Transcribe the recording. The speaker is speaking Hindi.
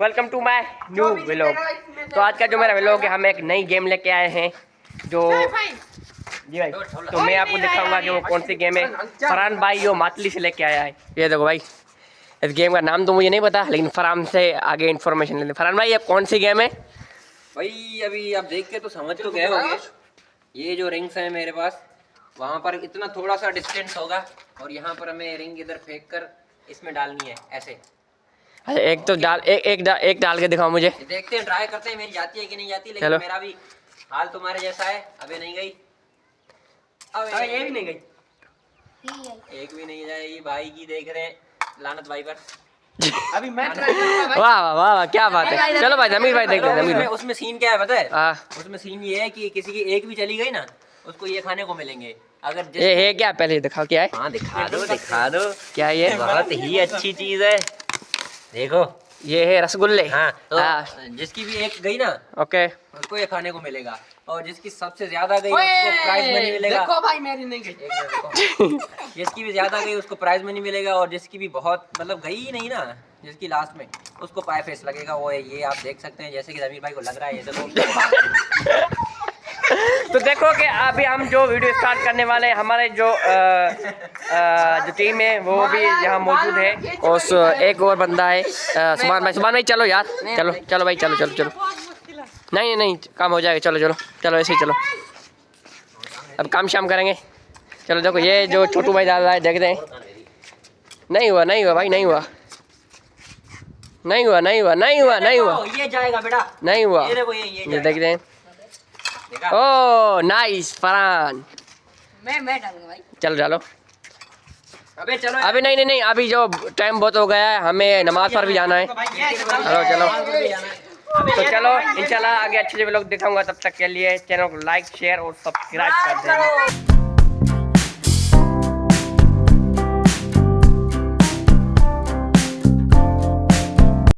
Welcome to my new vlog. तो आज का जो मेरा व्लॉग है, हम एक नई गेम लेके आए हैं जो जी भाई। तो मैं आपको दिखाऊंगा कि वो कौन सी गेम है। फरहान भाई जो मातली से लेके आया है। ये देखो भाई, इस गेम का नाम तो मुझे नहीं पता, लेकिन फरहान से आगे इन्फॉर्मेशन लेते। फरहान भाई, ये कौन सी गेम है भाई? अभी आप देख के तो समझ तो गए होंगे। ये जो रिंग्स है मेरे पास, वहाँ पर इतना थोड़ा सा डिस्टेंस होगा और यहाँ पर हमें रिंग इधर फेंक कर इसमें डालनी है ऐसे। अच्छा, एक तो डाल एक डाल के दिखाओ मुझे। देखते हैं, ट्राई करते हैं मेरी जाती है कि नहीं जाती। लेकिन मेरा भी हाल तुम्हारे जैसा है, अबे नहीं गई, अब ये भी नहीं गई, एक भी नहीं जाएगी। भाई की देख रहे हैं, लानत भाई पर। अभी मैं वाह वाह वाह वाह, क्या बात है। चलो भाई, जमीर भाई देख ले। जमीर भाई, उसमें सीन क्या है पता है? उसमें सीन ये है कि किसी की एक भी चली गई ना, उसको ये खाने को मिलेंगे। अगर ये है क्या, पहले दिखाओ क्या है। हाँ दिखा दो क्या ये? बहुत ही अच्छी चीज है, देखो। ये है रसगुल्ले। हाँ, तो जिसकी भी एक गई ना, ओके, उसको ये खाने को मिलेगा। और जिसकी सबसे ज्यादा गई उसको प्राइज मनी मिलेगा। देखो भाई, मेरी नहीं गई। जिसकी भी ज्यादा गई उसको प्राइज मनी मिलेगा, और जिसकी भी बहुत मतलब गई ही नहीं ना, जिसकी लास्ट में, उसको पाई फेस लगेगा। वो है ये, आप देख सकते हैं जैसे कि जमीर भाई को लग रहा है ये। देखो तो देखो कि अभी हम जो वीडियो स्टार्ट करने वाले हैं, हमारे जो टीम है वो भी यहाँ मौजूद है। और एक और बंदा है, सुभान भाई चलो यार, चलो भाई, चलो। नहीं काम हो जाएगा। चलो ऐसे ही चलो, अब काम शाम करेंगे। चलो देखो, ये जो छोटू भाई डाल रहा है, देखते हैं। नहीं हुआ भाई, नहीं हुआ। ये जाएगा बेटा, नहीं हुआ। ये देखो, ये देखते हैं। ओह नाइस फरहान, मैं डालूंगा भाई। चलो। अबे चलो, अभी नहीं, अभी जो टाइम बहुत हो गया है, हमें नमाज पर भी जाना है। चलो। तो चलो, इंशाल्लाह आगे अच्छे व्लॉग दिखाऊंगा। तब तक के लिए चैनल को लाइक, शेयर और सब्सक्राइब कर देना।